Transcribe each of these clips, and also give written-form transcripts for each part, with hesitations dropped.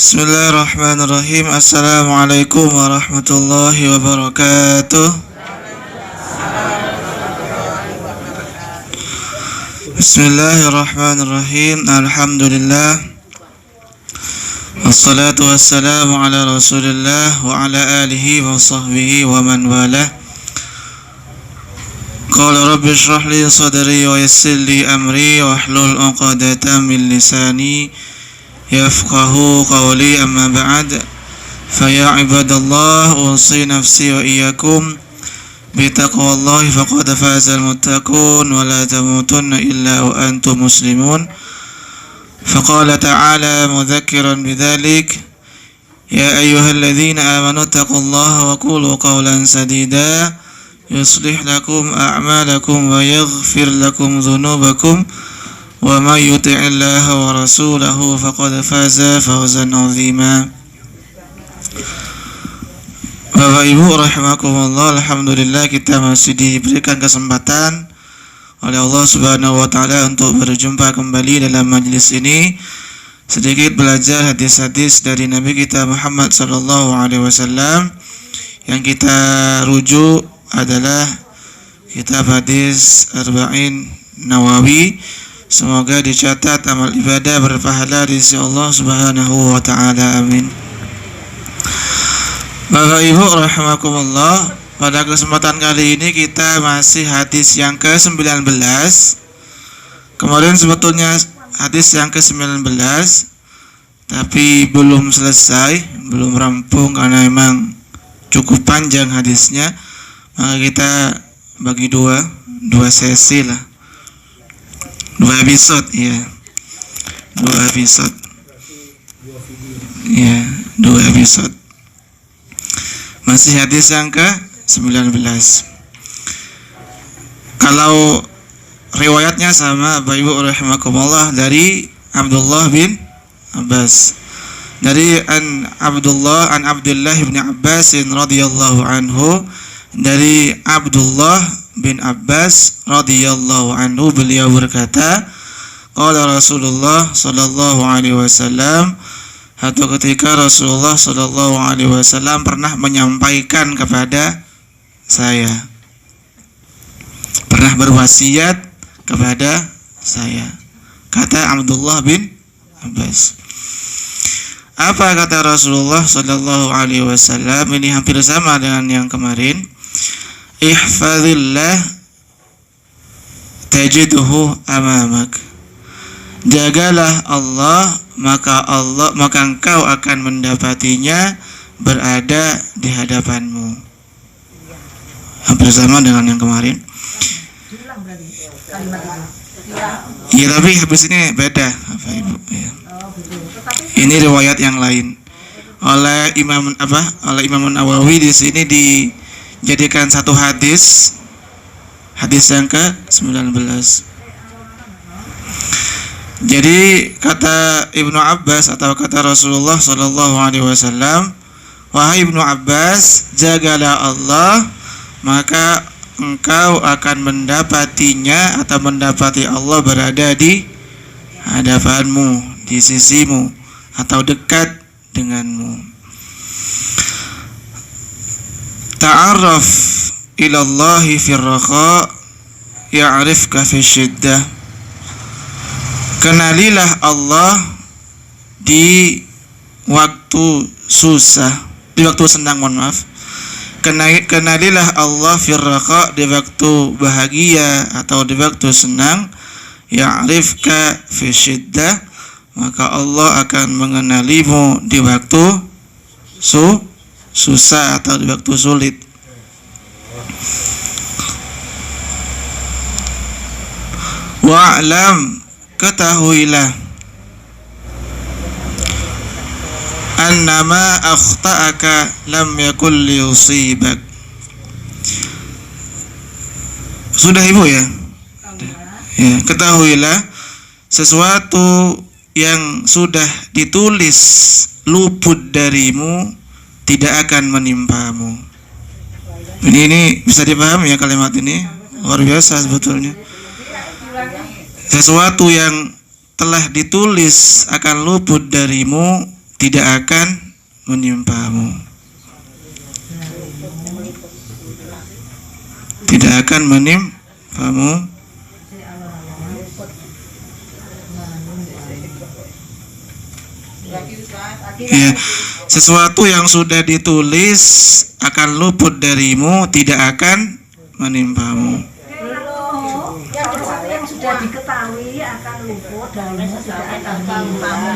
Bismillahirrahmanirrahim. Assalamualaikum warahmatullahi wabarakatuh. Bismillahirrahmanirrahim. Alhamdulillah. Wassalatu wassalamu ala Rasulillah wa ala alihi wa sahbihi wa man walah. Qala rabbi shrah li sadri wa yassir li amri wa hlul 'uqdatam min lisani yafqahu qawli, amma ba'd. Fa ya ibadallah, usi nafsi wa iyyakum bi taqwallahi faqad fazal muttaqun wa la tamutunna illa wa antum muslimun. Faqala ta'ala mudzakiran bidzalik, ya ayyuhalladzina amanu taqullaha wa qulu qawlan sadida yuslih lakum a'malakum wa yaghfir lakum dhunubakum wa may yuti'illaha wa rasulahu faqad faza fawzan 'azima. Bapak Ibu rahimakumullah, alhamdulillah kita masih diberikan kesempatan oleh Allah Subhanahu wa taala untuk berjumpa kembali dalam majlis ini, sedikit belajar hadis-hadis dari Nabi kita Muhammad sallallahu alaihi wasallam. Yang kita rujuk adalah kitab hadis Arba'in Nawawi. Semoga dicatat amal ibadah berpahala di sisi Allah Subhanahu wa taala. Amin. Bapak Ibu rahimakumullah, pada kesempatan kali ini kita masih hadis yang ke-19. Kemarin sebetulnya hadis yang ke-19, tapi belum selesai, belum rampung karena memang cukup panjang hadisnya. Maka kita bagi dua sesi lah. Dua episode. Masih hadis yang ke-19. Kalau riwayatnya sama, Bapak Ibu rahimakumullah, dari Abdullah bin Abbas. Dari Abdullah bin Abbas radhiyallahu anhu, dari Abdullah bin Abbas radhiyallahu anhu, beliau berkata, qala Rasulullah sallallahu alaihi wasallam, atau ketika Rasulullah sallallahu alaihi wasallam pernah menyampaikan kepada saya, pernah berwasiat kepada saya. Kata Abdullah bin Abbas. Apa kata Rasulullah sallallahu alaihi wasallam? Ini hampir sama dengan yang kemarin. Ihfazillah tajidhu amamak. Jagalah Allah, maka engkau akan mendapatinya berada di hadapanmu. Hampir sama dengan yang kemarin. Ya, tapi habis ini beda, Bapak Ibu. Ya. Ini riwayat yang lain. Oleh Imam Nawawi di sini dijadikan satu hadis yang ke-19. Jadi kata Ibnu Abbas atau kata Rasulullah sallallahu alaihi wasallam, wahai Ibnu Abbas, jagalah Allah, maka engkau akan mendapatinya atau mendapati Allah berada di hadapanmu, di sisimu atau dekat denganmu. Ta'arraf ilallahi fir raqa ya'rifka fi syiddah. Kenalilah Allah di waktu susah, di waktu senang, Kenalilah Allah fir raqa, di waktu bahagia atau di waktu senang. Ya'rifka fi syiddah, maka Allah akan mengenalimu di waktu susah atau di waktu sulit. Wa'lam, ketahuilah, annama akhta'aka lam yakul liyusibak. Sudah Ibu ya? Ya, ketahuilah sesuatu yang sudah ditulis luput darimu tidak akan menimpamu. Ini bisa dipahami ya kalimat ini? Luar biasa sebetulnya. Sesuatu yang telah ditulis akan luput darimu tidak akan menimpamu. Tidak akan menimpamu. Ya, sesuatu yang sudah ditulis akan luput darimu, tidak akan menimpamu. Yang sudah diketahui akan luput darimu, tidak akan menimpamu.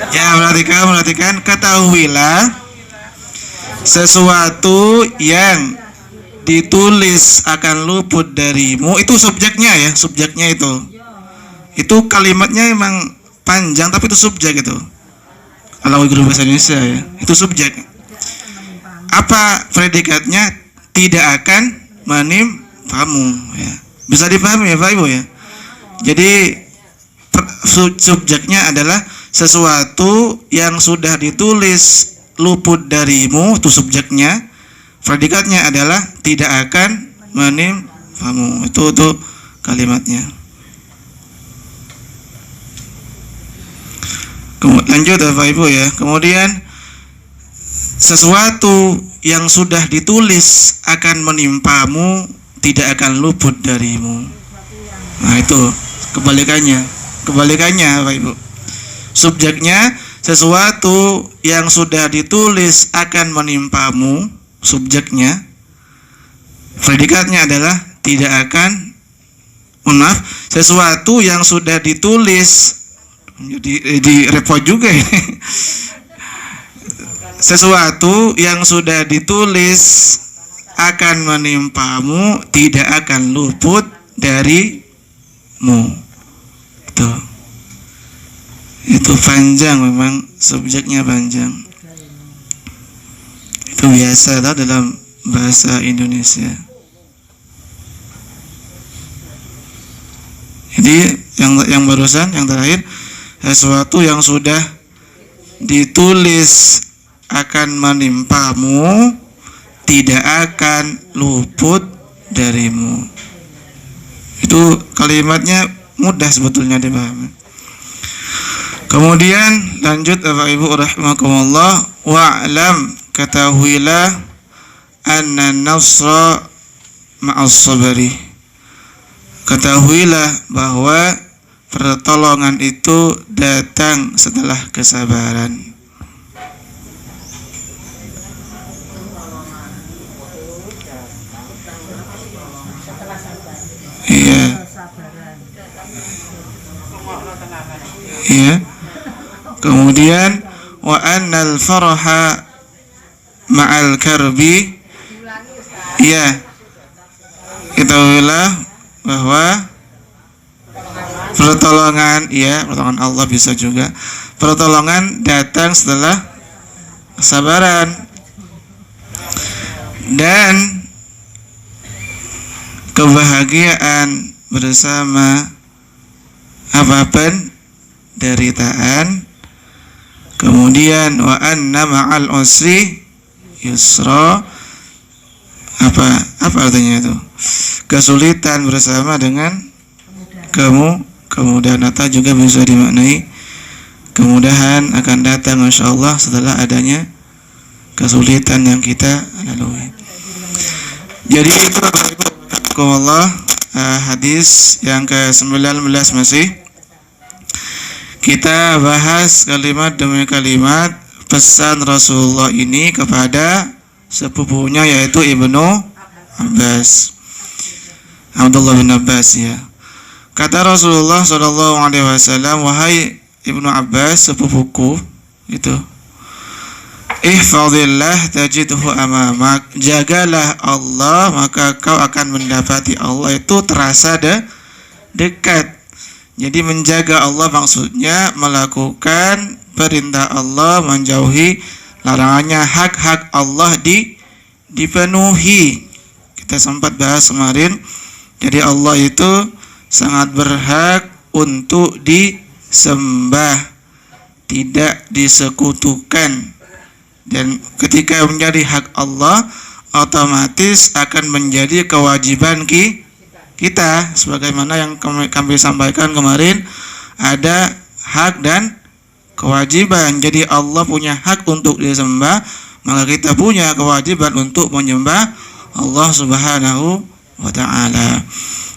Ya, perhatikan, ketahuilah sesuatu yang ditulis akan luput darimu, itu subjeknya ya, subjeknya itu kalimatnya emang panjang tapi itu subjek itu. Kalau guru bahasa Indonesia ya, itu subjek. Apa predikatnya? Tidak akan menimpamu ya. Bisa dipahami ya Pak Ibu ya. Jadi subjeknya adalah sesuatu yang sudah ditulis luput darimu, itu subjeknya. Predikatnya adalah tidak akan menimpamu. Itu kalimatnya. Lanjut Bapak Ibu ya. Kemudian sesuatu yang sudah ditulis akan menimpamu, tidak akan luput darimu. Nah itu kebalikannya Bapak Ibu. Subjeknya sesuatu yang sudah ditulis akan menimpamu, subjeknya. Predikatnya adalah tidak akan, sesuatu yang sudah ditulis, jadi repot juga ini. Sesuatu yang sudah ditulis akan menimpamu, tidak akan luput darimu. Itu panjang, memang subjeknya panjang. Itu biasa dalam bahasa Indonesia. Jadi yang barusan, yang terakhir, sesuatu yang sudah ditulis akan menimpamu, tidak akan luput darimu. Itu kalimatnya mudah sebetulnya dipahami. Kemudian lanjut Bapak Ibu rahimakumullah, wa'lam, ketahuilah, anna nasra ma'as sabri. Ketahuilah bahwa pertolongan itu datang setelah kesabaran. Iya. Iya. Kemudian wa annal faraha ma'al karbi. Iya. Ketahuilah bahwa pertolongan, pertolongan Allah bisa juga. Pertolongan datang setelah kesabaran. Dan kebahagiaan bersama apapun penderitaan. Kemudian wa anna ma'al usri yusra. Apa artinya itu? Kesulitan bersama dengan kemudahan, atau juga bisa dimaknai kemudahan akan datang insyaallah setelah adanya kesulitan yang kita lalui. Jadi itu Allah, hadis yang ke-19 masih kita bahas kalimat demi kalimat pesan Rasulullah ini kepada sepupunya, yaitu Ibnu Abbas, Abdullah bin Abbas ya. Kata Rasulullah SAW, wahai Ibnu Abbas, sepupuku itu, ihfazillah tajidhu amamak, jagalah Allah maka kau akan mendapati Allah itu terasa dekat. Jadi menjaga Allah maksudnya melakukan perintah Allah, menjauhi larangannya, hak-hak Allah dipenuhi. Kita sempat bahas kemarin. Jadi Allah itu sangat berhak untuk disembah, tidak disekutukan. Dan ketika menjadi hak Allah, otomatis akan menjadi kewajiban kita. Sebagaimana yang kami sampaikan kemarin, ada hak dan kewajiban. Jadi Allah punya hak untuk disembah, maka kita punya kewajiban untuk menyembah Allah Subhanahu wa ta'ala.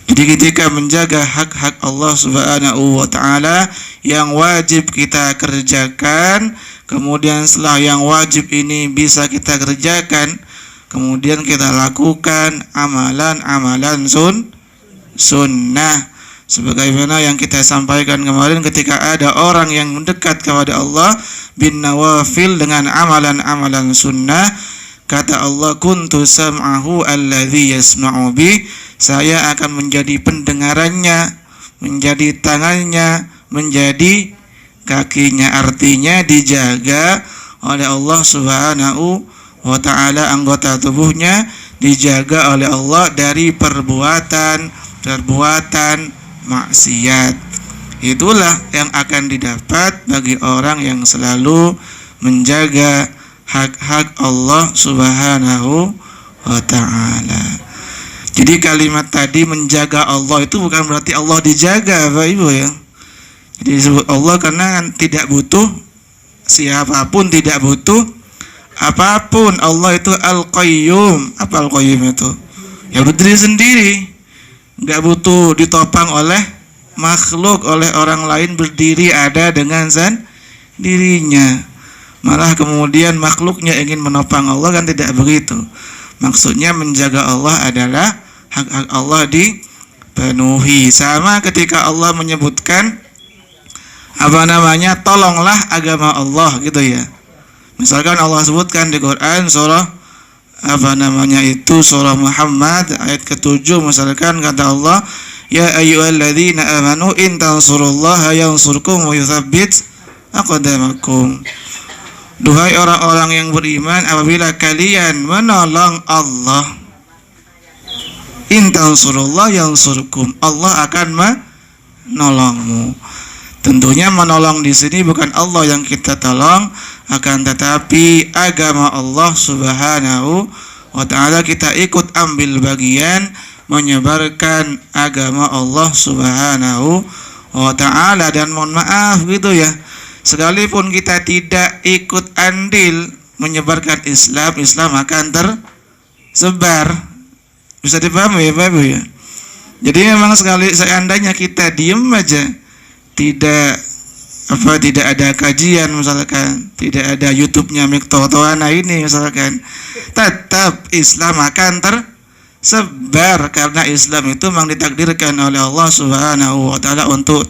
Jadi ketika menjaga hak-hak Allah Subhanahu wa ta'ala yang wajib kita kerjakan, kemudian setelah yang wajib ini bisa kita kerjakan, kemudian kita lakukan amalan-amalan sunnah. Sebagaimana yang kita sampaikan kemarin, ketika ada orang yang mendekat kepada Allah bin nawafil dengan amalan-amalan sunnah, kata Allah, kuntu sam'ahu alladhi yasma'u bi, saya akan menjadi pendengarannya, menjadi tangannya, menjadi kakinya. Artinya dijaga oleh Allah Subhanahu wa ta'ala, anggota tubuhnya dijaga oleh Allah dari perbuatan maksiat. Itulah yang akan didapat bagi orang yang selalu menjaga hak-hak Allah Subhanahu wa ta'ala. Jadi kalimat tadi menjaga Allah itu bukan berarti Allah dijaga, Bapak Ibu ya. Jadi disebut Allah karena tidak butuh siapapun, tidak butuh apapun. Allah itu Al-Qayyum. Apa Al-Qayyum itu? Ya berdiri sendiri, nggak butuh ditopang oleh makhluk, oleh orang lain, berdiri ada dengan dirinya. Malah kemudian makhluknya ingin menopang Allah, kan tidak begitu. Maksudnya menjaga Allah adalah hak-hak Allah dipenuhi. Sama ketika Allah menyebutkan tolonglah agama Allah gitu ya. Misalkan Allah sebutkan di Quran surah surah Muhammad ayat ke-7, misalkan kata Allah, ya ayyuhalladzina amanu in tansurullaha yansurkum wa yutsabbit aqdamakum. Duhai orang-orang yang beriman, apabila kalian menolong Allah, in tansurullah yansurkum, Allah akan menolongmu. Tentunya menolong di sini bukan Allah yang kita tolong, akan tetapi agama Allah Subhanahu wa ta'ala kita ikut ambil bagian menyebarkan agama Allah Subhanahu wa ta'ala. Dan mohon maaf gitu ya, sekalipun kita tidak ikut andil menyebarkan Islam, Islam akan tersebar. Bisa dipahami ya Bapak Ibu ya. Jadi memang seandainya kita diem aja, tidak ada kajian misalkan, tidak ada YouTube-nya Miktotoana ini misalkan, tetap Islam akan tersebar karena Islam itu memang ditakdirkan oleh Allah Subhanahu wa ta'ala untuk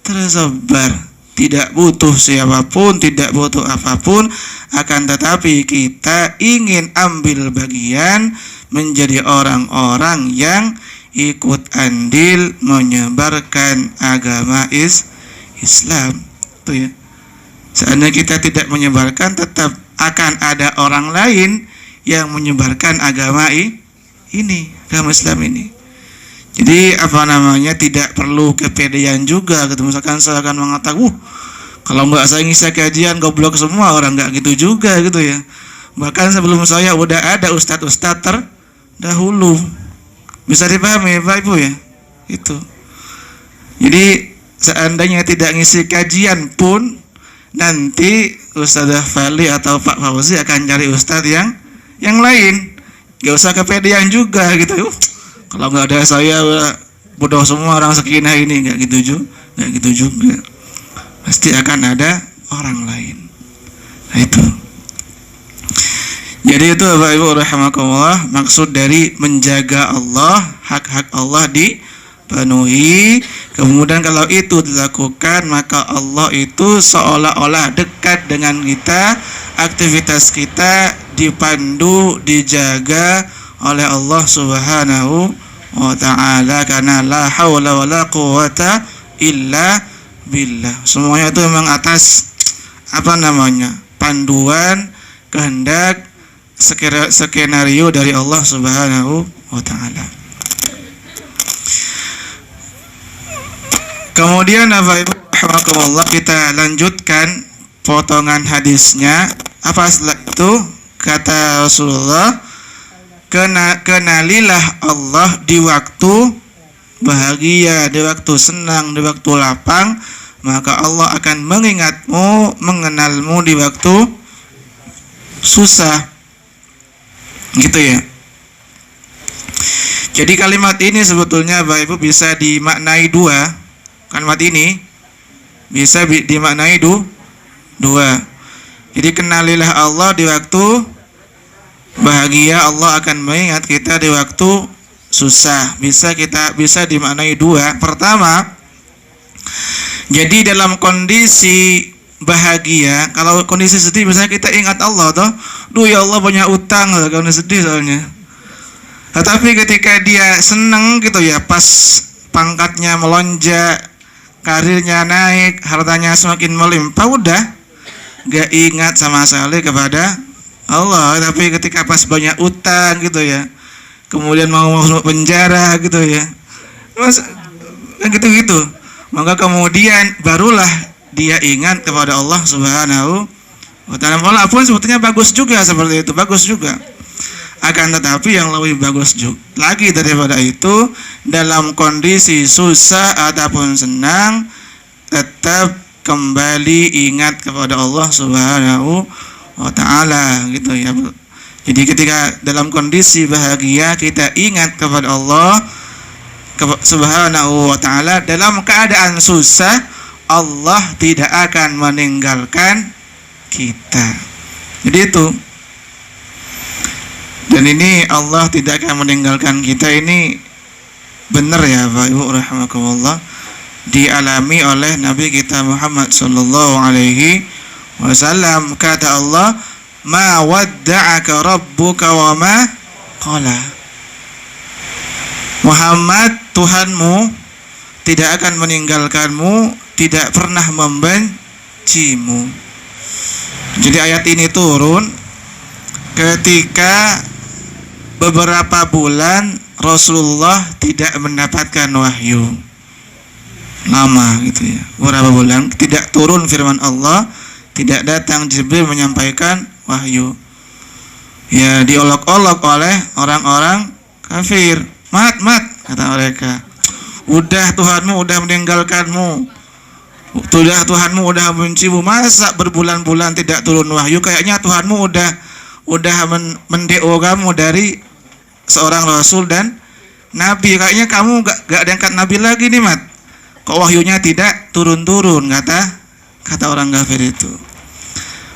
tersebar. Tidak butuh siapapun, tidak butuh apapun, akan tetapi kita ingin ambil bagian menjadi orang-orang yang ikut andil menyebarkan agama Islam. Tuh ya. Seandainya kita tidak menyebarkan, tetap akan ada orang lain yang menyebarkan agama ini, agama Islam ini. Jadi tidak perlu kepedean juga gitu. Misalkan saya akan mengatakan, kalau nggak saya ngisi kajian goblok semua orang, nggak gitu juga gitu ya. Bahkan sebelum saya udah ada ustadz-ustadz terdahulu. Bisa dipahami Bapak Ibu ya? Itu. Jadi seandainya tidak ngisi kajian pun, nanti Ustadzah Fali atau Pak Fauzi akan cari ustadz yang lain. Gak usah kepedean juga gitu. Kalau nggak ada saya bodoh semua orang Sakinah ini, nggak gitu juga. Pasti akan ada orang lain. Nah itu. Jadi itu Bapak Ibu rahimakumullah, maksud dari menjaga Allah, hak-hak Allah dipenuhi. Kemudian kalau itu dilakukan, maka Allah itu seolah-olah dekat dengan kita, aktivitas kita dipandu, dijaga oleh Allah Subhanahu wa ta'ala, karena la haula wa la quwata illa billah. Semuanya itu memang atas panduan, kehendak, skenario dari Allah Subhanahu wa ta'ala. Kemudian Alhamdulillah kita lanjutkan potongan hadisnya. Apa setelah itu? Kata Rasulullah, kenalilah Allah di waktu bahagia, di waktu senang, di waktu lapang, maka Allah akan mengingatmu, mengenalmu di waktu susah. Gitu ya. Jadi kalimat ini sebetulnya Bapak Ibu bisa dimaknai dua. Kalimat ini bisa dimaknai dua. Jadi kenalilah Allah di waktu bahagia, Allah akan mengingat kita di waktu susah. Bisa dimaknai dua. Pertama, jadi dalam kondisi bahagia, kalau kondisi sedih misalnya kita ingat Allah toh, duh ya Allah banyak utang, kalau sedih soalnya. Tetapi ketika dia senang gitu ya, pas pangkatnya melonjak, karirnya naik, hartanya semakin melimpah, udah gak ingat sama sekali kepada Allah. Tapi ketika pas banyak utang gitu ya, kemudian mau masuk penjara gitu ya, mas gitu, maka kemudian barulah dia ingat kepada Allah Subhanahu wa ta'ala. Walaupun sebetulnya bagus juga seperti itu, bagus juga. Akan tetapi yang lebih bagus juga lagi daripada itu, dalam kondisi susah ataupun senang, tetap kembali ingat kepada Allah Subhanahu wa ta'ala gitu ya. Jadi ketika dalam kondisi bahagia kita ingat kepada Allah Subhanahu wa ta'ala, dalam keadaan susah Allah tidak akan meninggalkan kita. Jadi itu. Dan ini Allah tidak akan meninggalkan kita, ini benar ya Bapak Ibu rahimakumullah, dialami oleh Nabi kita Muhammad sallallahu alaihi wasallam. Kata Allah, ma wadda'aka rabbuka wa ma qala. Muhammad, Tuhanmu tidak akan meninggalkanmu, tidak pernah membencimu. Jadi ayat ini turun ketika beberapa bulan Rasulullah tidak mendapatkan wahyu, lama gitu ya, beberapa bulan tidak turun firman Allah, tidak datang Jibril menyampaikan wahyu. Ya diolok-olok oleh orang-orang kafir. Mat kata mereka, udah Tuhanmu udah meninggalkanmu, sudah Tuhanmu udah membencimu, masa berbulan-bulan tidak turun wahyu? Kayaknya Tuhanmu udah mendeo kamu dari seorang rasul dan nabi, kayaknya kamu gak diangkat nabi lagi nih Mat, kok wahyunya tidak turun-turun, kata orang kafir itu.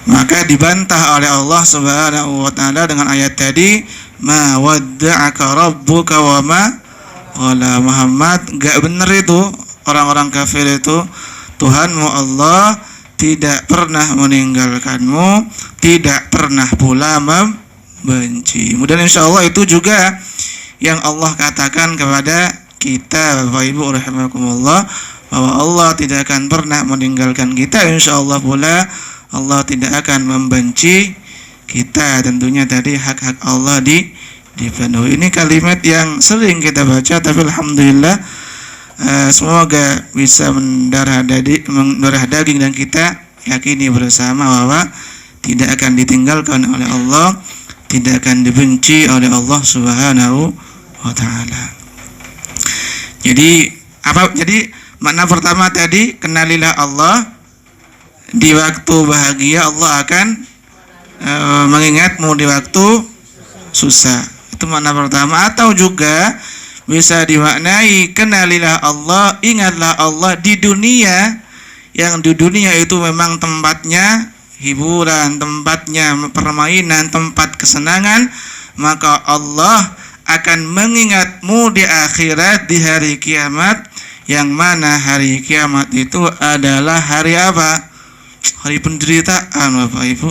Maka dibantah oleh Allah Subhanahu wa ta'ala dengan ayat tadi, ma wadda'aka rabbuka wa ma qala. Muhammad, gak bener itu orang-orang kafir itu, Tuhanmu Allah tidak pernah meninggalkanmu, tidak pernah pula membenci. Kemudian insya Allah itu juga yang Allah katakan kepada kita Bapak Ibu rahimakumullah, bahwa Allah tidak akan pernah meninggalkan kita. Insya Allah pula Allah tidak akan membenci kita. Tentunya tadi hak-hak Allah dipenuhi. Ini kalimat yang sering kita baca, tapi alhamdulillah semoga bisa mendarah daging dan kita yakini bersama bahwa tidak akan ditinggalkan oleh Allah, tidak akan dibenci oleh Allah Subhanahu wa ta'ala. Jadi makna pertama tadi, kenalilah Allah di waktu bahagia, Allah akan mengingatmu di waktu susah. Itu makna pertama. Atau juga bisa dimaknai, kenalilah Allah, ingatlah Allah di dunia, yang di dunia itu memang tempatnya hiburan, tempatnya permainan, tempat kesenangan, maka Allah akan mengingatmu di akhirat, di hari kiamat, yang mana hari kiamat itu adalah hari apa? Hari penderitaan Bapak Ibu,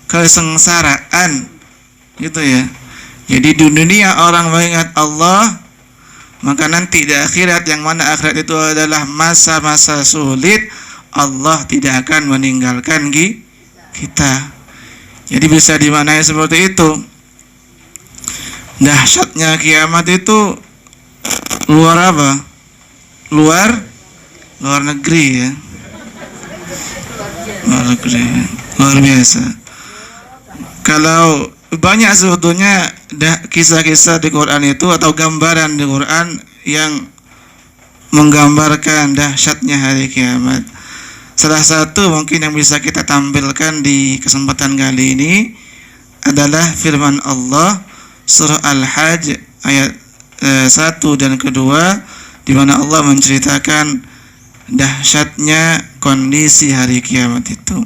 kesengsaraan gitu ya. Jadi di dunia orang mengingat Allah, maka nanti di akhirat, yang mana akhirat itu adalah masa-masa sulit, Allah tidak akan meninggalkan kita. Jadi bisa dimaknai seperti itu. Dahsyatnya kiamat itu luar apa? Luar negeri ya. Luar negeri, luar biasa. Kalau banyak sebetulnya kisah-kisah di Quran itu, atau gambaran di Quran yang menggambarkan dahsyatnya hari kiamat. Salah satu mungkin yang bisa kita tampilkan di kesempatan kali ini adalah firman Allah surah Al-Hajj ayat 1 dan kedua, di mana Allah menceritakan dahsyatnya kondisi hari kiamat itu.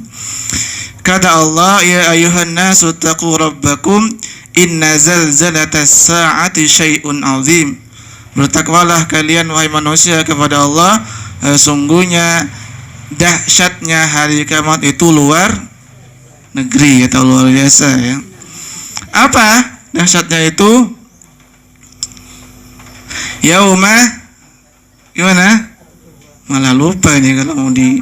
Kata Allah, ya ayuhan nasu taqu rabbakum inna zalzalatas sa'ati syai'un azim. Bertakwalah kalian wahai manusia kepada Allah, sungguhnya dahsyatnya hari kiamat itu luar negeri atau luar biasa ya. Apa dahsyatnya itu? Yauma gimana? Malah lupa ini kalau mau di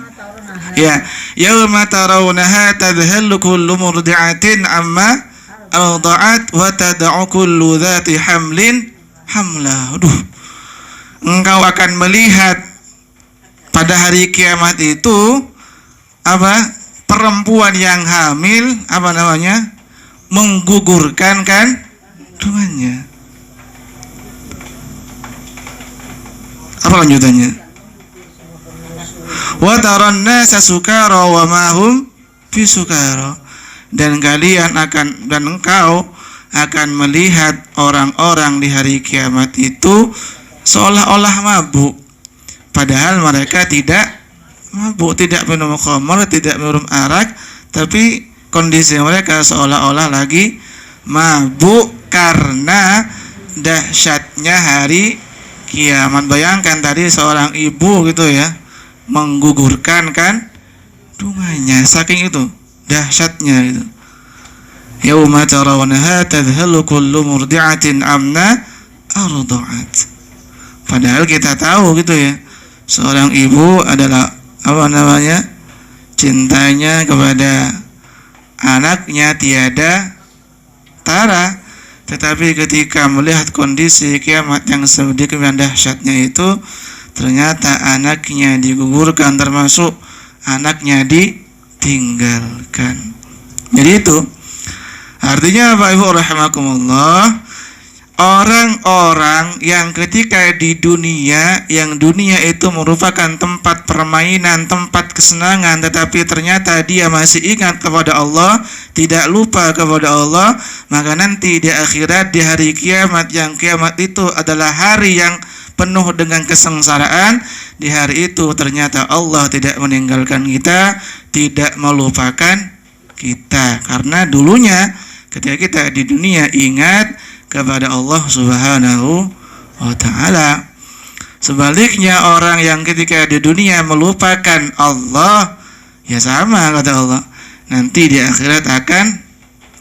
ya, yauma tarawunaha tadhallu kullu murdi'atin amma arda'at wa tad'u kullu dhati hamlin hamlah. Aduh. Engkau akan melihat pada hari kiamat itu apa? Perempuan yang hamil apa namanya? Menggugurkan kandungannya. Apa lanjutannya? Wa taran nasa sukara wa ma hum bisukara. Dan kalian akan, dan engkau akan melihat orang-orang di hari kiamat itu seolah-olah mabuk, padahal mereka tidak mabuk, tidak minum khamar, tidak minum arak, tapi kondisi mereka seolah-olah lagi mabuk karena dahsyatnya hari kiamat. Bayangkan tadi seorang ibu gitu ya, menggugurkan kandungannya, saking itu dahsyatnya gitu. Yauma tarawunaha tadhallu kullu murdi'atin amma arda'at. Padahal kita tahu gitu ya, seorang ibu adalah apa namanya? Cintanya kepada anaknya tiada tara. Tetapi ketika melihat kondisi kiamat yang sedemikian dahsyatnya itu, ternyata anaknya digugurkan, termasuk anaknya ditinggalkan. Jadi itu artinya Bapak Ibu rahimakumullah, orang-orang yang ketika di dunia, yang dunia itu merupakan tempat permainan, tempat kesenangan, tetapi ternyata dia masih ingat kepada Allah, tidak lupa kepada Allah, maka nanti di akhirat, di hari kiamat, yang kiamat itu adalah hari yang penuh dengan kesengsaraan, di hari itu ternyata Allah tidak meninggalkan kita, tidak melupakan kita, karena dulunya ketika kita di dunia ingat kepada Allah Subhanahu wa ta'ala. Sebaliknya orang yang ketika di dunia melupakan Allah, ya sama kata Allah, nanti di akhirat akan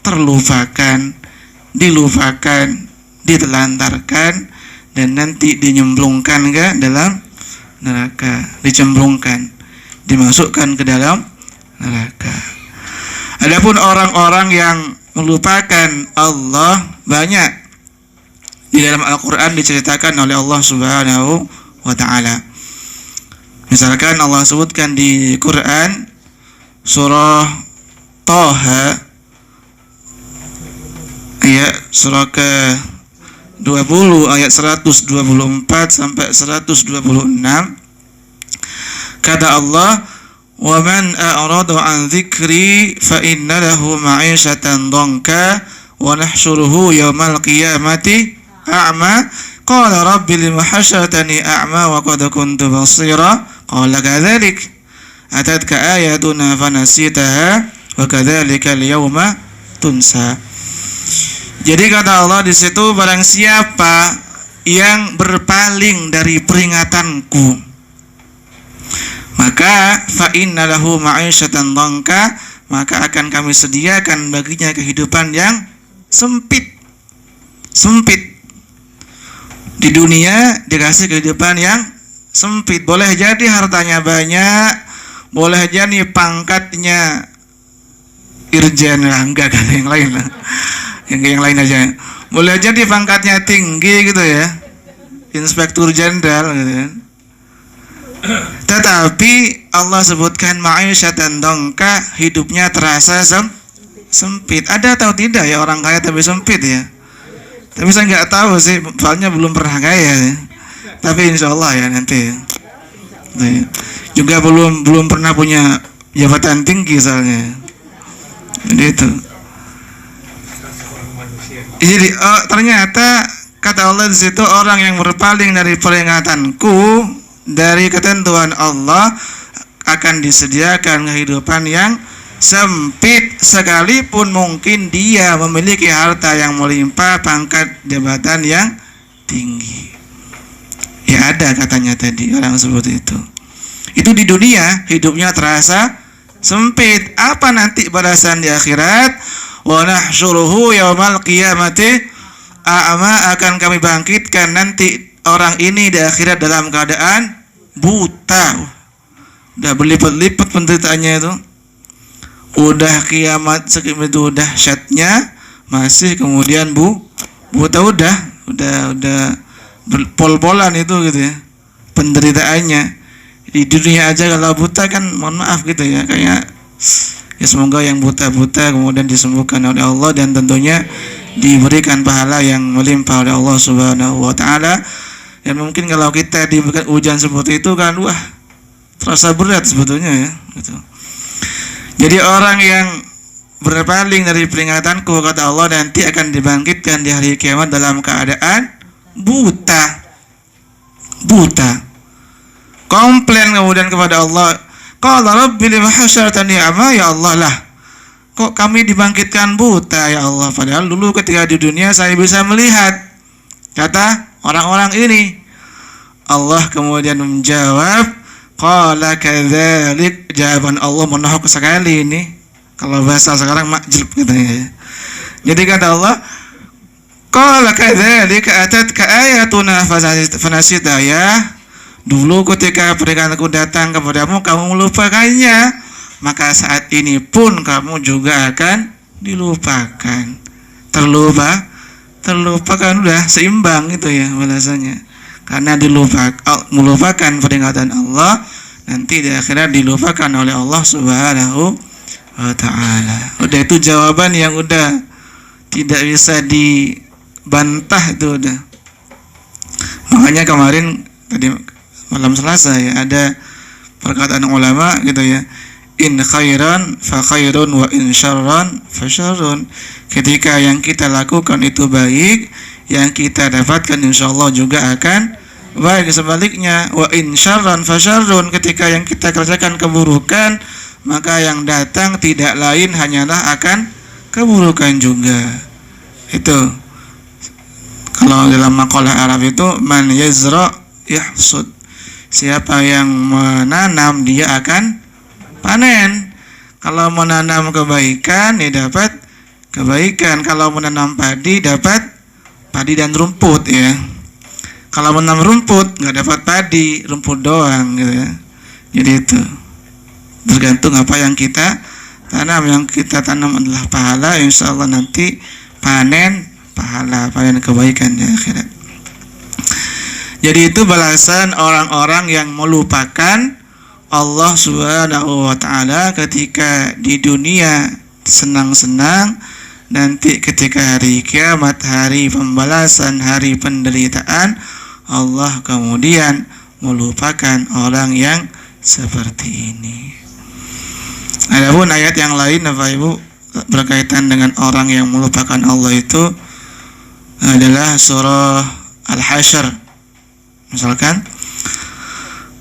terlupakan, dilupakan, ditelantarkan, dan nanti dinyemplungkan ke dalam neraka, dicemplungkan, dimasukkan ke dalam neraka. Adapun orang-orang yang melupakan Allah, banyak di dalam Al-Quran diceritakan oleh Allah Subhanahu wa ta'ala. Misalkan Allah sebutkan di Quran surah Taha ayat surah ke 20 ayat 124 sampai 126, kata Allah, wa man a'rada an dzikri fa inna lahu ma'isyatan dhanka wa nahsyuruhu yaumal qiyamati a'ma qala rabbi lima hasyartani a'ma wa qad kuntu basira qala kadzalik atatka ayatuna fanasitaha wa kadzalika al-yawma tunsa. Jadi kata Allah di situ, barang siapa yang berpaling dari peringatanku, maka fa inna lahu ma'isyatan dhanka, maka akan kami sediakan baginya kehidupan yang sempit. Di dunia dikasih kehidupan yang sempit. Boleh jadi hartanya banyak, boleh jadi pangkatnya irjen lah, enggak kan, yang lain lah, yang lain aja. Boleh jadi pangkatnya tinggi gitu ya, inspektur jenderal gitu kan. Tetapi Allah sebutkan ma'isyatan dhanka, hidupnya terasa sempit. Ada atau tidak ya orang kaya tapi sempit ya? Tapi saya nggak tahu sih, soalnya belum pernah kaya ya. Tapi insya Allah ya nanti. Nah, juga belum pernah punya jabatan tinggi soalnya. Jadi itu. Jadi ternyata kata Allah di situ, orang yang berpaling dari peringatanku, dari ketentuan Allah, akan disediakan kehidupan yang sempit, sekalipun mungkin dia memiliki harta yang melimpah, pangkat jabatan yang tinggi. Ya ada katanya tadi orang seperti itu. Itu di dunia hidupnya terasa sempit. Apa nanti balasan di akhirat? Wa nahsyuruhu yaumal qiyamati a'ma, akan kami bangkitkan nanti orang ini di akhirat dalam keadaan buta. Udah berlipat-lipat penderitaannya itu. Udah kiamat segitu dahsyatnya, masih kemudian buta, udah pol-polan itu gitu ya penderitaannya. Di dunia aja kalau buta kan mohon maaf gitu ya, kayak ya semoga yang buta-buta kemudian disembuhkan oleh Allah dan tentunya diberikan pahala yang melimpah oleh Allah Subhanahu wa taala. Dan mungkin kalau kita diberikan ujian seperti itu kan wah terasa berat sebetulnya ya gitu. Jadi orang yang berpaling dari peringatanku, kata Allah, nanti akan dibangkitkan di hari kiamat dalam keadaan buta. Komplain kemudian kepada Allah, qala rabbi lima hasyartani a'ma, ya Allah lah, kok kami dibangkitkan buta ya Allah, padahal dulu ketika di dunia saya bisa melihat, kata orang-orang ini. Allah kemudian menjawab, qala kadzalik, jawaban Allah menohok sekali ini. Kalau bahasa sekarang makjlub katanya. Jadi kata Allah, qala kadzalika atatka ayatuna fanasita, ya dulu ketika peringatanku datang kepadamu kamu melupakannya, maka saat ini pun kamu juga akan dilupakan. Terlupakan udah seimbang itu ya balasannya. Karena melupakan peringatan Allah, nanti di akhirat dilupakan oleh Allah Subhanahu wa taala. Udah itu jawaban yang udah tidak bisa dibantah itu udah. Makanya kemarin tadi malam Selasa ya ada perkataan ulama gitu ya, in khairan fa khairun wa in syarran fa syarrun. Ketika yang kita lakukan itu baik, yang kita dapatkan insyaallah juga akan baik. Sebaliknya, wa in syarran fa syarrun, ketika yang kita kerjakan keburukan, maka yang datang tidak lain hanyalah akan keburukan juga. Itu kalau dalam maqalah Arab itu man yazra yahsud, siapa yang menanam dia akan panen. Kalau menanam kebaikan ya dapat kebaikan, kalau menanam padi dapat padi dan rumput ya. Kalau menanam rumput nggak dapat padi, rumput doang gitu ya. Jadi itu tergantung apa yang kita tanam. Yang kita tanam adalah pahala, insya Allah nanti panen pahala, panen kebaikan di akhirat. Jadi itu balasan orang-orang yang melupakan Allah Subhanahu wa taala ketika di dunia senang-senang, nanti ketika hari kiamat, hari pembalasan, hari penderitaan, Allah kemudian melupakan orang yang seperti ini. Adapun ayat yang lain Bapak Ibu berkaitan dengan orang yang melupakan Allah itu adalah surah Al-Hasyr. Misalkan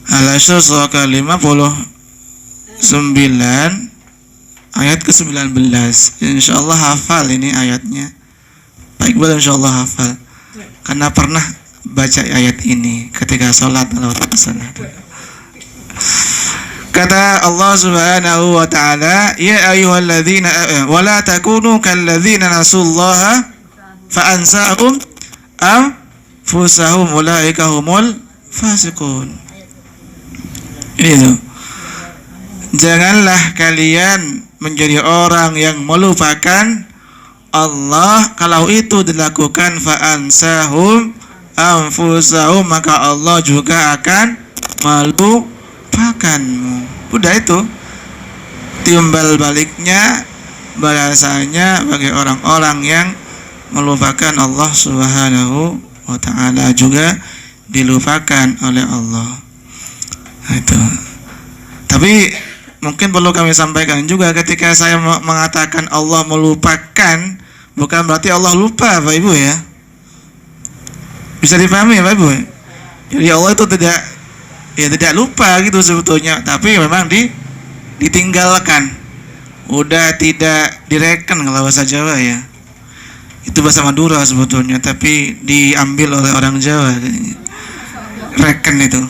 Al-Hasyr surah ke-59 ayat ke-19. Insyaallah hafal ini ayatnya. Pak Iqbal insyaallah hafal karena pernah baca ayat ini ketika sholat. Kata Allah Subhanahu wa taala, ya ayyuhalladzina wa la takunu kalladzina nasullaha fa ansahum anfusahum ulaika humul fasiqun. Ini tuh. Janganlah kalian menjadi orang yang melupakan Allah. Kalau itu dilakukan fa ansahum anfusahum, maka Allah juga akan melupakanmu. Udah itu timbal baliknya bahasanya bagi orang-orang yang melupakan Allah Subhanahu wa ta'ala juga dilupakan oleh Allah. Itu. Tapi mungkin perlu kami sampaikan juga, ketika saya mengatakan Allah melupakan, bukan berarti Allah lupa, Pak Ibu ya. Bisa dipahami ya, Pak Ibu? Jadi Allah itu tidak lupa gitu sebetulnya, tapi memang ditinggalkan. Udah tidak direken kalau bahasa Jawa ya. Itu bahasa Madura sebetulnya, tapi diambil oleh orang Jawa. Reken itu.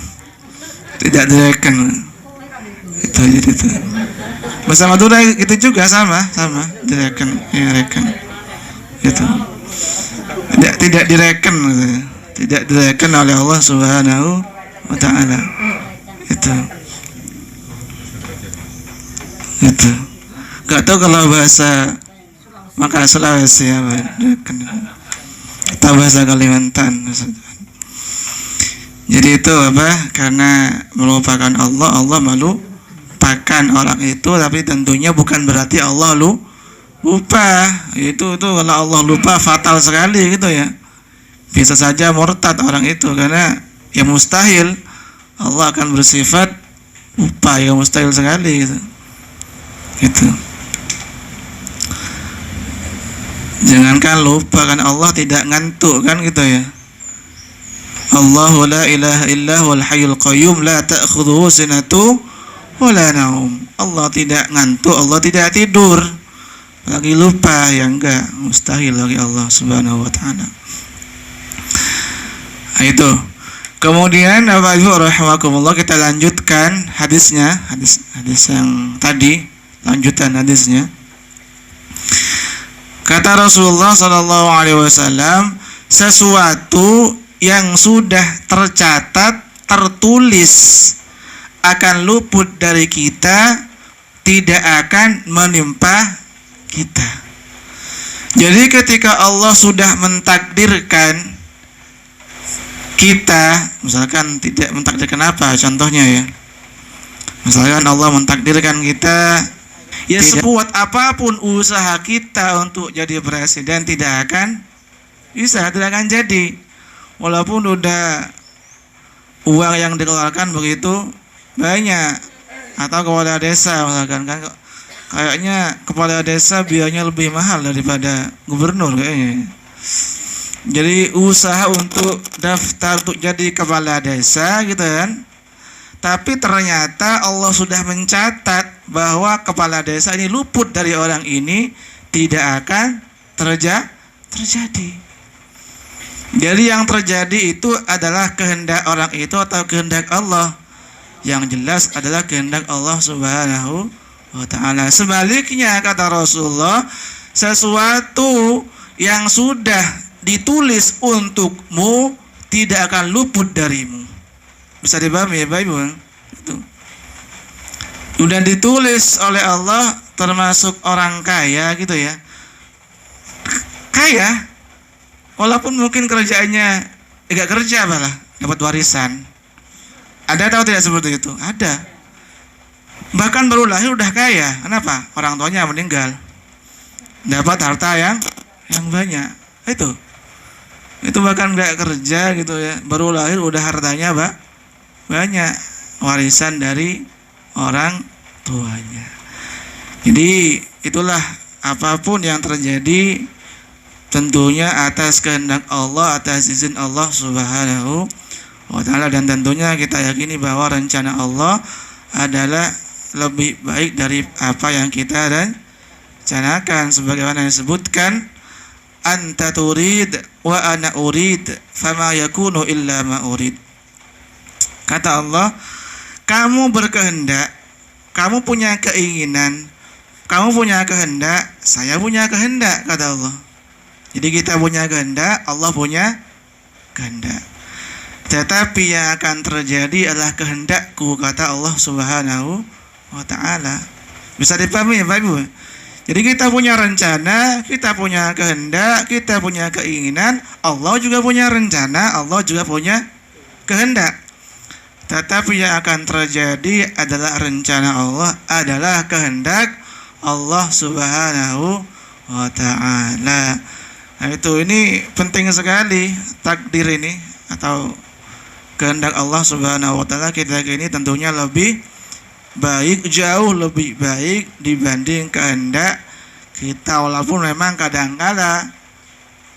Tidak direken. Itu jadi itu. Bahasa Madura itu juga sama, direken, ya reken. Itu. Tidak direken gitu. Tidak direken oleh Allah Subhanahu wa taala. Itu. Gak tahu kalau bahasa Makassar Sulawesi ya, kita bahasa Kalimantan. Jadi itu apa? Karena melupakan Allah, Allah melupakan orang itu, tapi tentunya bukan berarti Allah lupa. Itu kalau Allah lupa fatal sekali gitu ya. Bisa saja murtad orang itu, karena ya mustahil Allah akan bersifat lupa, ya mustahil sekali gitu. Gitu. Jangankan lupa, kan Allah tidak ngantuk kan gitu ya. Allahu la ilaha illa huwal hayyul qayyum la ta'khudhuhu sinatu wa la naum. Allah tidak ngantuk, Allah tidak tidur. Lagi lupa ya enggak, mustahil bagi Allah Subhanahu wa taala. Itu. Kemudian Bapak Ibu rahimakumullah, kita lanjutkan hadisnya, hadis yang tadi, lanjutan hadisnya. Kata Rasulullah sallallahu alaihi wasallam, sesuatu yang sudah tercatat, tertulis akan luput dari kita, tidak akan menimpa kita. Jadi ketika Allah sudah mentakdirkan kita, misalkan tidak mentakdirkan apa, contohnya ya, misalkan Allah mentakdirkan kita, ya sebuat apapun usaha kita untuk jadi presiden tidak akan jadi. Walaupun udah uang yang dikeluarkan begitu banyak, atau kepala desa misalkan, kan kayaknya kepala desa biayanya lebih mahal daripada gubernur kayaknya. Jadi usaha untuk daftar untuk jadi kepala desa gitu kan, tapi ternyata Allah sudah mencatat bahwa kepala desa ini luput dari orang ini, tidak akan terjadi. Jadi yang terjadi itu adalah kehendak orang itu atau kehendak Allah? Yang jelas adalah kehendak Allah Subhanahu wa ta'ala. Sebaliknya kata Rasulullah, sesuatu yang sudah ditulis untukmu tidak akan luput darimu. Bisa dipahami ya Bapak Ibu? Itu. Sudah ditulis oleh Allah, termasuk orang kaya gitu ya. Kaya, walaupun mungkin kerjaannya tidak kerja malah dapat warisan. Ada atau tidak seperti itu? Ada. Bahkan baru lahir udah kaya. Kenapa? Orang tuanya meninggal, dapat harta yang banyak. Itu bahkan nggak kerja gitu ya, baru lahir udah hartanya banyak, warisan dari orang tuanya. Jadi itulah, apapun yang terjadi tentunya atas kehendak Allah, atas izin Allah Subhanahu wa ta'ala, dan tentunya kita yakini bahwa rencana Allah adalah lebih baik dari apa yang kita rencanakan, sebagaimana disebutkan, anta turid wa ana urid fama yakunu illa ma urid. Kata Allah, kamu berkehendak, kamu punya keinginan, kamu punya kehendak, saya punya kehendak, kata Allah. Jadi kita punya kehendak, Allah punya kehendak. Tetapi yang akan terjadi adalah kehendakku, kata Allah Subhanahu wa ta'ala. Bisa dipahami ya Bapak Ibu? Jadi kita punya rencana, kita punya kehendak, kita punya keinginan, Allah juga punya rencana, Allah juga punya kehendak. Tetapi yang akan terjadi adalah rencana Allah, adalah kehendak Allah Subhanahu wa ta'ala. Nah itu, ini penting sekali takdir ini, atau kehendak Allah Subhanahu wa taala kita ini tentunya lebih baik, jauh lebih baik dibanding kehendak kita, walaupun memang kadang-kala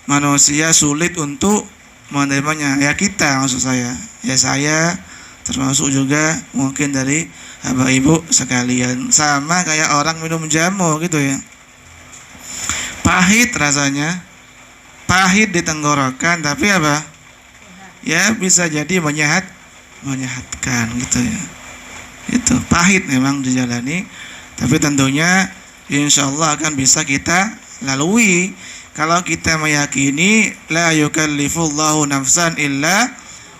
manusia sulit untuk menerimanya. Ya kita, maksud saya, ya saya termasuk juga mungkin dari Bapak Ibu sekalian. Sama kayak orang minum jamu gitu ya, pahit rasanya, pahit di tenggorokan, tapi apa? Ya bisa jadi menyehatkan gitu ya. Itu pahit memang dijalani, tapi tentunya insya Allah akan bisa kita lalui kalau kita meyakini la yukallifullahu nafsan illa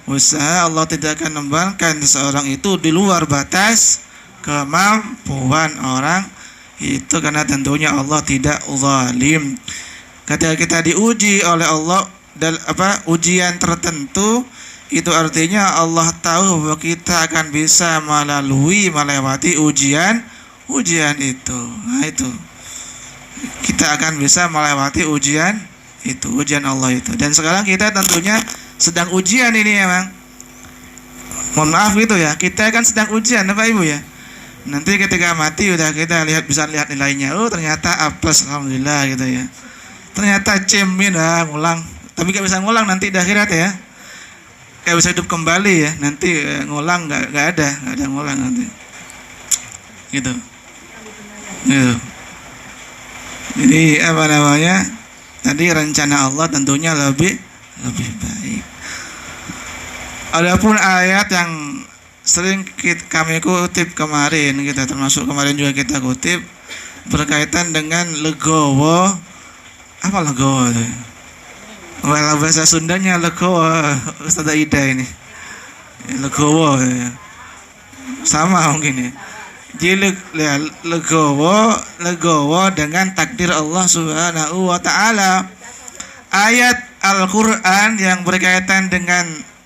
usaha. Allah tidak akan membebankan seseorang itu di luar batas kemampuan orang itu, karena tentunya Allah tidak zalim. Ketika kita diuji oleh Allah dan ujian tertentu, itu artinya Allah tahu bahwa kita akan bisa melewati ujian itu. Nah itu, kita akan bisa melewati ujian itu, ujian Allah itu. Dan sekarang kita tentunya sedang ujian ini memang. Mohon maaf gitu ya, kita kan sedang ujian Bapak Ibu ya. Nanti ketika mati udah kita bisa lihat nilainya. Oh ternyata A+, alhamdulillah gitu ya. Ternyata C- ngulang. Tapi gak bisa ngulang nanti di akhirat ya. Gak bisa hidup kembali ya. Nanti ngulang gak ada ngulang nanti. Gitu. Jadi tadi rencana Allah tentunya lebih baik. Adapun ayat yang sering kami kutip kemarin, kita termasuk kemarin juga kita kutip, berkaitan dengan legowo. Apa legowo itu? Walau bahasa Sundanya legowo, Ustaz Ida ini legowo ya. Sama mungkin ya. Jadi legowo dengan takdir Allah Subhanahu wa taala. Ayat Al-Qur'an yang berkaitan dengan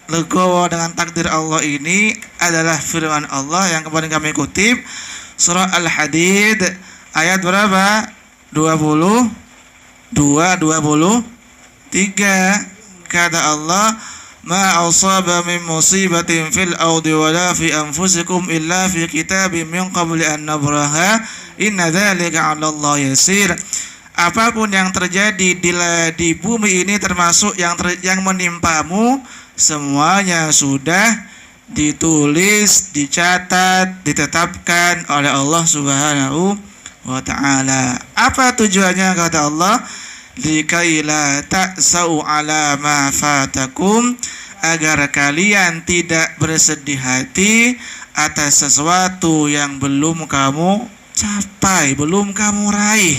legowo dengan takdir Allah ini adalah firman Allah yang kemarin kami kutip, surah Al-Hadid ayat berapa? 23. Kata Allah, ma asaba min musibatin fil ardi wala fi anfusikum illa fi kitabim min qabli an nabraha inna dzalika 'ala Allah yasir. Apapun yang terjadi di bumi ini termasuk yang menimpamu, semuanya sudah ditulis, dicatat, ditetapkan oleh Allah Subhanahu wa taala. Apa tujuannya kata Allah? Likai la ta'sau ala ma fatakum, agar kalian tidak bersedih hati atas sesuatu yang belum kamu capai, belum kamu raih,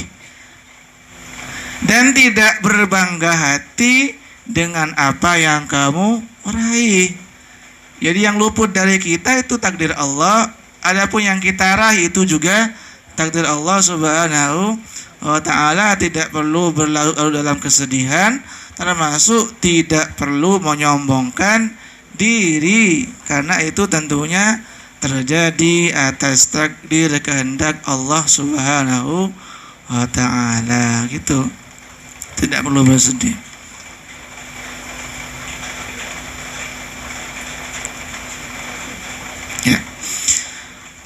dan tidak berbangga hati dengan apa yang kamu raih. Jadi yang luput dari kita itu takdir Allah, adapun yang kita raih itu juga takdir Allah Subhanahu wa ta'ala. Tidak perlu berlarut-larut dalam kesedihan, termasuk tidak perlu menyombongkan diri, karena itu tentunya terjadi atas takdir kehendak Allah Subhanahu wa ta'ala gitu. Tidak perlu bersedih. Ya.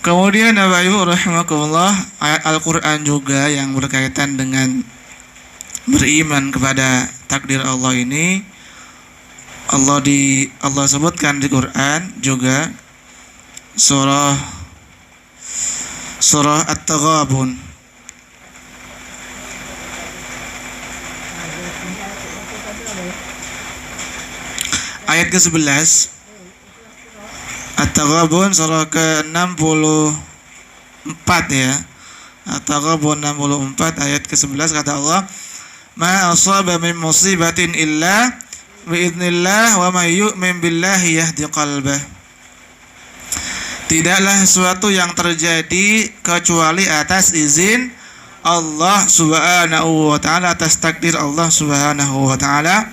Kemudian Bapak Ibu rahimakumullah, ayat Al-Qur'an juga yang berkaitan dengan beriman kepada takdir Allah ini, Allah sebutkan di Quran juga surah At-Taghabun ayat ke-11. At-Taghabun surah ke-64 ya. At-Taghabun 64 ayat ke-11 kata Allah, ma asaba min musibatin illa biidznillah wa may yu'min billahi yahdi qalbah. Tidaklah sesuatu yang terjadi kecuali atas izin Allah Subhanahu wa ta'ala, atas takdir Allah Subhanahu wa ta'ala.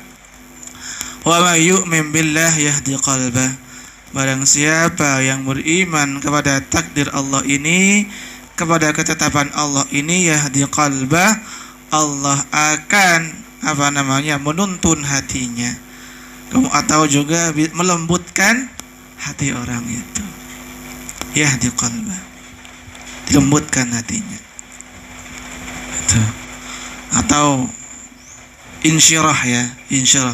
Wa may yu'min billahi yahdi qalbah. Barang siapa yang beriman kepada takdir Allah ini, kepada ketetapan Allah ini, yahdi qalbah, Allah akan menuntun hatinya. atau juga melembutkan hati orang itu. Yahdi qalba, dilembutkan hatinya. Itu. Atau insyirah ya, insyirah.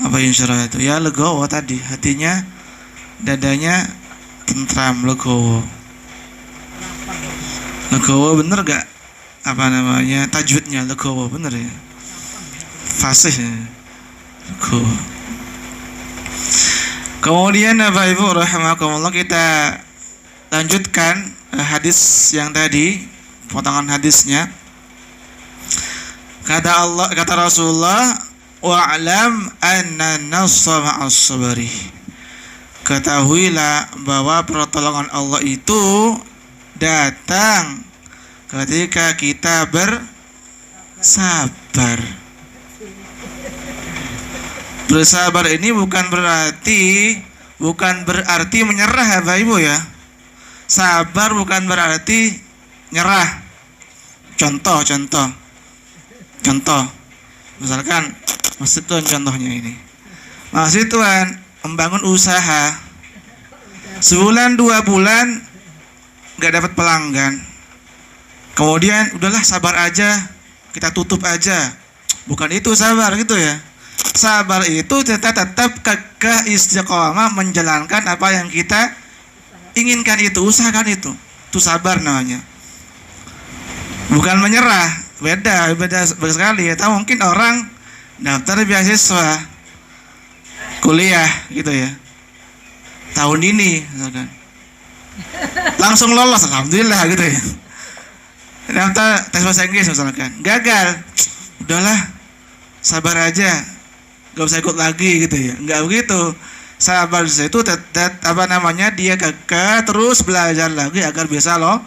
Apa insyirah itu? Ya legowo tadi, hatinya, dadanya tentram, legowo. Legowo bener gak? Apa namanya? Tajwidnya legowo bener ya? Fasih ya. Legowo. Kemudian Bapak Ibu rahimakumullah, kita lanjutkan hadis yang tadi, potongan hadisnya. Kata Rasulullah, wa'lam anna nasra ma'as sabri. Ketahuilah bahwa pertolongan Allah itu datang ketika kita bersabar. Bersabar ini bukan berarti menyerah ya Bapak Ibu ya. Sabar bukan berarti nyerah. Contoh. Misalkan Mas Tuan contohnya ini. Mas Tuan membangun usaha. Sebulan 2 bulan nggak dapat pelanggan. Kemudian udahlah sabar aja, kita tutup aja. Bukan itu sabar gitu ya. Sabar itu tetap kekeh istiqomah menjalankan apa yang kita inginkan itu, usahakan itu. Itu sabar namanya. Bukan menyerah, beda sekali ya. Tahu mungkin orang daftar beasiswa kuliah gitu ya. Tahun ini misalkan. Langsung lolos alhamdulillah gitu ya. Daftar tes bahasa Inggris misalkan. Gagal. Udahlah, sabar aja. Gak usah ikut lagi gitu ya. Enggak begitu. Sabar itu dia kekeh terus belajar lagi agar bisa loh.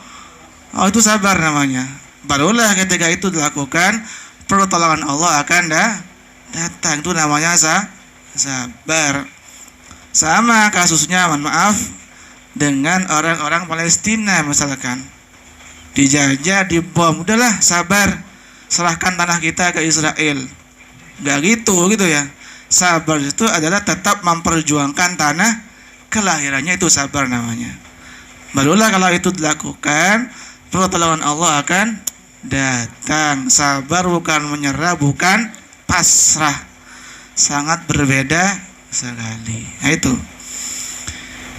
Oh, itu sabar namanya. Barulah ketika itu dilakukan, pertolongan Allah akan datang. Itu namanya sabar. Sama kasusnya, mohon maaf, dengan orang-orang Palestina misalkan. Dijajah, dibom, udahlah sabar. Serahkan tanah kita ke Israel. Gak gitu ya. Sabar itu adalah tetap memperjuangkan tanah kelahirannya, itu sabar namanya. Barulah kalau itu dilakukan, pertolongan Allah akan datang. Sabar bukan menyerah, bukan pasrah. Sangat berbeda sekali. Nah itu.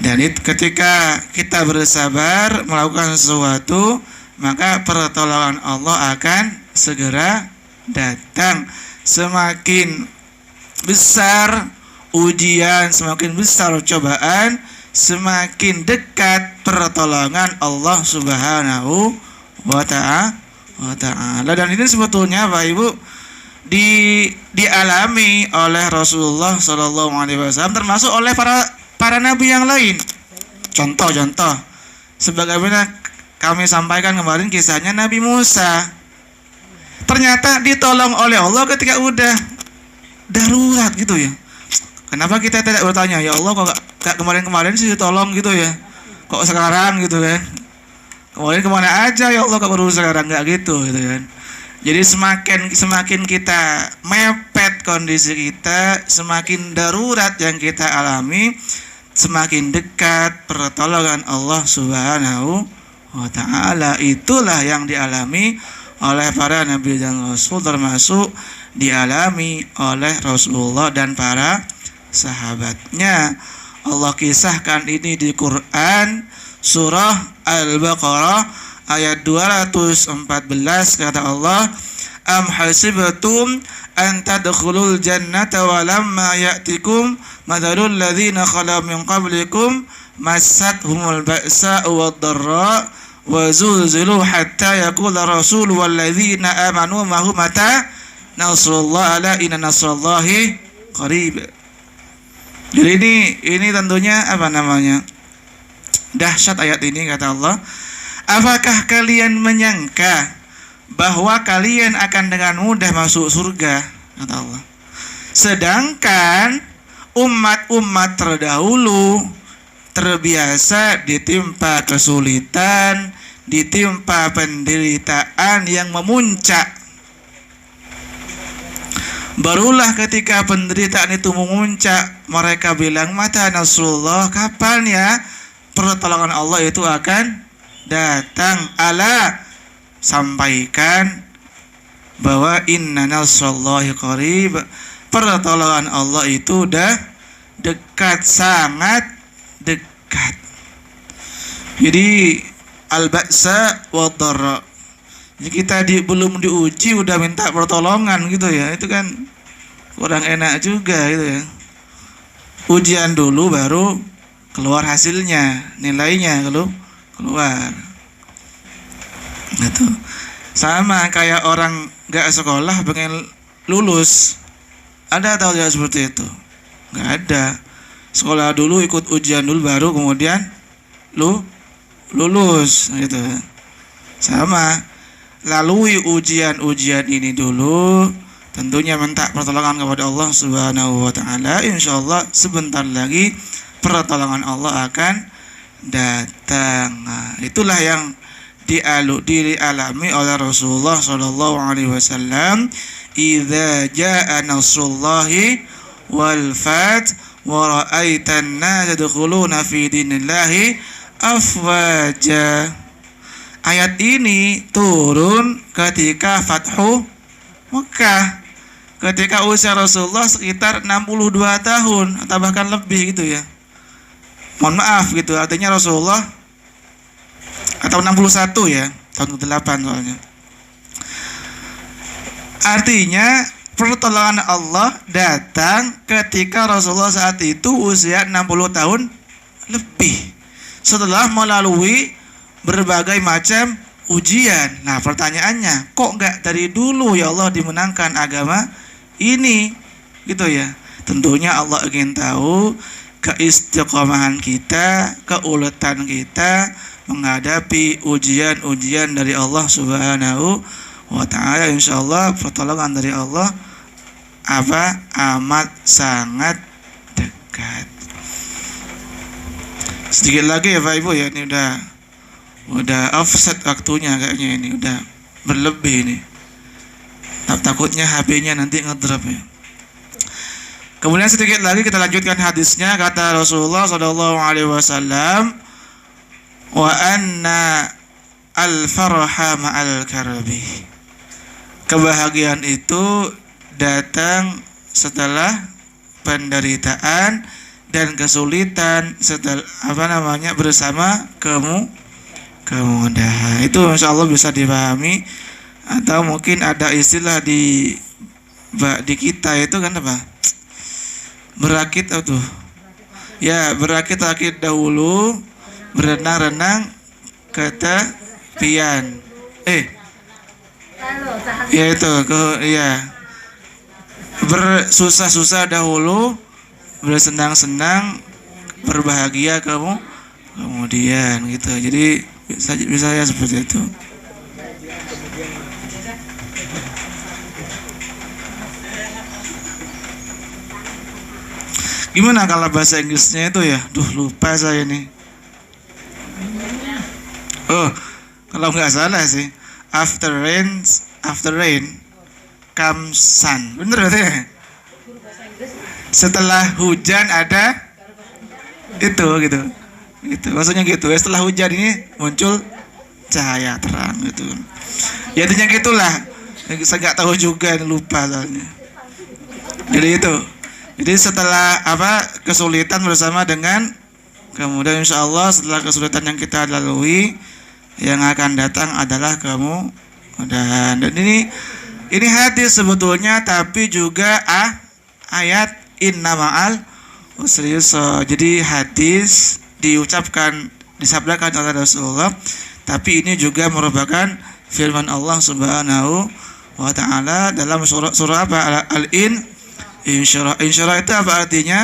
Dan itu ketika kita bersabar melakukan sesuatu, maka pertolongan Allah akan segera datang. Semakin besar ujian, semakin besar cobaan, semakin dekat pertolongan Allah Subhanahu wa ta'ala. Dan ini sebetulnya Bapak Ibu dialami oleh Rasulullah sallallahu alaihi wasallam, termasuk oleh para nabi yang lain. Contoh sebagaimana kami sampaikan kemarin kisahnya Nabi Musa. Ternyata ditolong oleh Allah ketika udah darurat gitu ya. Kenapa kita tidak bertanya, ya Allah kok gak kemarin-kemarin sih ditolong gitu ya, kok sekarang gitu kan. Kemarin kemana aja ya Allah kok baru sekarang, gak gitu kan. Jadi semakin kita mepet kondisi kita, semakin darurat yang kita alami, semakin dekat pertolongan Allah Subhanahu wa ta'ala. Itulah yang dialami oleh para nabi dan rasul, termasuk dialami oleh Rasulullah dan para sahabatnya. Allah kisahkan ini di Quran surah Al-Baqarah ayat 214. Kata Allah, am hasibtum an tadkhulul jannata wa lamma ya'tikum mathalul ladzina khala min qablikum massathumul ba'sa'u wad-dharra wa zulzilu hatta yaqula rasul wal ladzina amanu ma hum mata nasrullah ala inna nasrallahi qarib. Jadi ini tentunya dahsyat ayat ini. Kata Allah, apakah kalian menyangka bahwa kalian akan dengan mudah masuk surga? Kata Allah, sedangkan umat-umat terdahulu terbiasa ditimpa kesulitan, ditimpa penderitaan yang memuncak. Barulah ketika penderitaan itu memuncak, mereka bilang, mata nasrullah, kapan ya pertolongan Allah itu akan datang? Ala, sampaikan bahwa inna nasrullahi qarib, pertolongan Allah itu udah dekat, sangat dekat. Jadi al-ba'sa wa dharra, kita belum diuji udah minta pertolongan gitu ya, itu kan kurang enak juga gitu ya. Ujian dulu baru keluar hasilnya, nilainya kalau keluar gitu. Sama kayak orang gak sekolah pengen lulus, ada atau tidak seperti itu? Gak ada. Sekolah dulu, ikut ujian dulu, baru kemudian lulus gitu. Sama, lalui ujian-ujian ini dulu, tentunya minta pertolongan kepada Allah Subhanahu wa taala. Insyaallah sebentar lagi pertolongan Allah akan datang. Nah, itulah yang dialami oleh Rasulullah sallallahu alaihi wasallam, idza jaa nasrullahi wal fath wa ra'aitan nas yadkhuluna fi dinillahi afwaja. Ayat ini turun ketika Fathu Mekah, ketika usia Rasulullah sekitar 62 tahun atau bahkan lebih gitu ya. Mohon maaf gitu, artinya Rasulullah atau 61 ya, tahun ke-8 soalnya. Artinya pertolongan Allah datang ketika Rasulullah saat itu usia 60 tahun lebih, setelah melalui berbagai macam ujian. Nah pertanyaannya, kok enggak dari dulu ya Allah dimenangkan agama ini gitu ya. Tentunya Allah ingin tahu keistiqomahan kita, keuletan kita menghadapi ujian-ujian dari Allah Subhanahu wa taala. Insyaallah pertolongan dari Allah amat sangat dekat. Sedikit lagi ya Pak Ibu ya, ini udah offset waktunya kayaknya, ini udah berlebih ini. Takutnya HP-nya nanti ngedrop ya. Kemudian sedikit lagi kita lanjutkan hadisnya. Kata Rasulullah sallallahu alaihi wasallam, wa anna al-farha ma'al karbi. Kebahagiaan itu datang setelah penderitaan dan kesulitan, setelah bersama kemudahan. Itu insyaallah bisa dipahami. Atau mungkin ada istilah di kita itu kan apa? Berakit tuh. Ya, berakit-rakit dahulu, berenang-renang ke tepian. Ya itu bersusah-susah dahulu, bersenang-senang, berbahagia kemudian gitu. Jadi bisa ya seperti itu. Gimana kalau bahasa Inggrisnya itu ya? Lupa saya nih. Oh, kalau nggak salah sih, after rain comes sun. Bener berarti ya? Setelah hujan ada itu gitu. Maksudnya gitu. Setelah hujan ini muncul cahaya terang gitu. Ya intinya gitulah. Saya nggak tahu juga, lupa soalnya. Jadi itu. Jadi setelah kesulitan bersama dengan kemudian insyaallah setelah kesulitan yang kita lalui, yang akan datang adalah kemudahan. Dan ini hadis sebetulnya, tapi juga ayat inna ma'al usri yusra. Jadi hadis disabdakan oleh Rasulullah, tapi ini juga merupakan firman Allah Subhanahu wa taala dalam surah apa? Insyaallah itu apa artinya?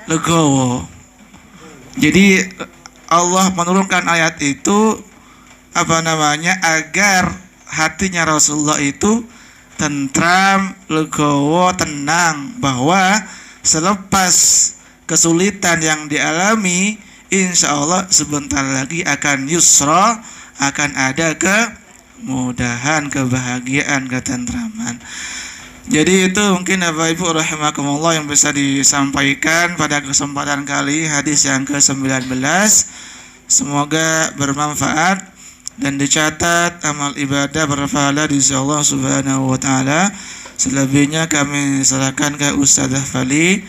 Legowo. Jadi Allah menurunkan ayat itu agar hatinya Rasulullah itu tentram, legowo, tenang, bahwa selepas kesulitan yang dialami, insya Allah sebentar lagi akan yusra, akan ada kemudahan, kebahagiaan, ketentraman. Jadi itu mungkin Bapak Ibu rahimakumullah yang bisa disampaikan pada kesempatan kali hadis yang ke-19. Semoga bermanfaat dan dicatat amal ibadah berpahala di sisi Allah Subhanahu wa taala. Selebihnya kami serahkan ke Ustazah Fali.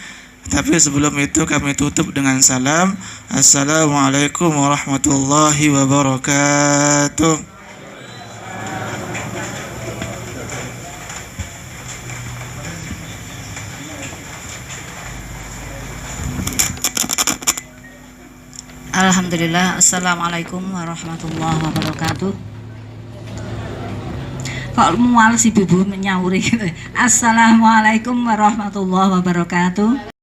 Tapi sebelum itu kami tutup dengan salam. Assalamualaikum warahmatullahi wabarakatuh. Alhamdulillah. Assalamualaikum warahmatullahi wabarakatuh. Kok mual si Bubu menyauri gitu. Assalamualaikum warahmatullahi wabarakatuh.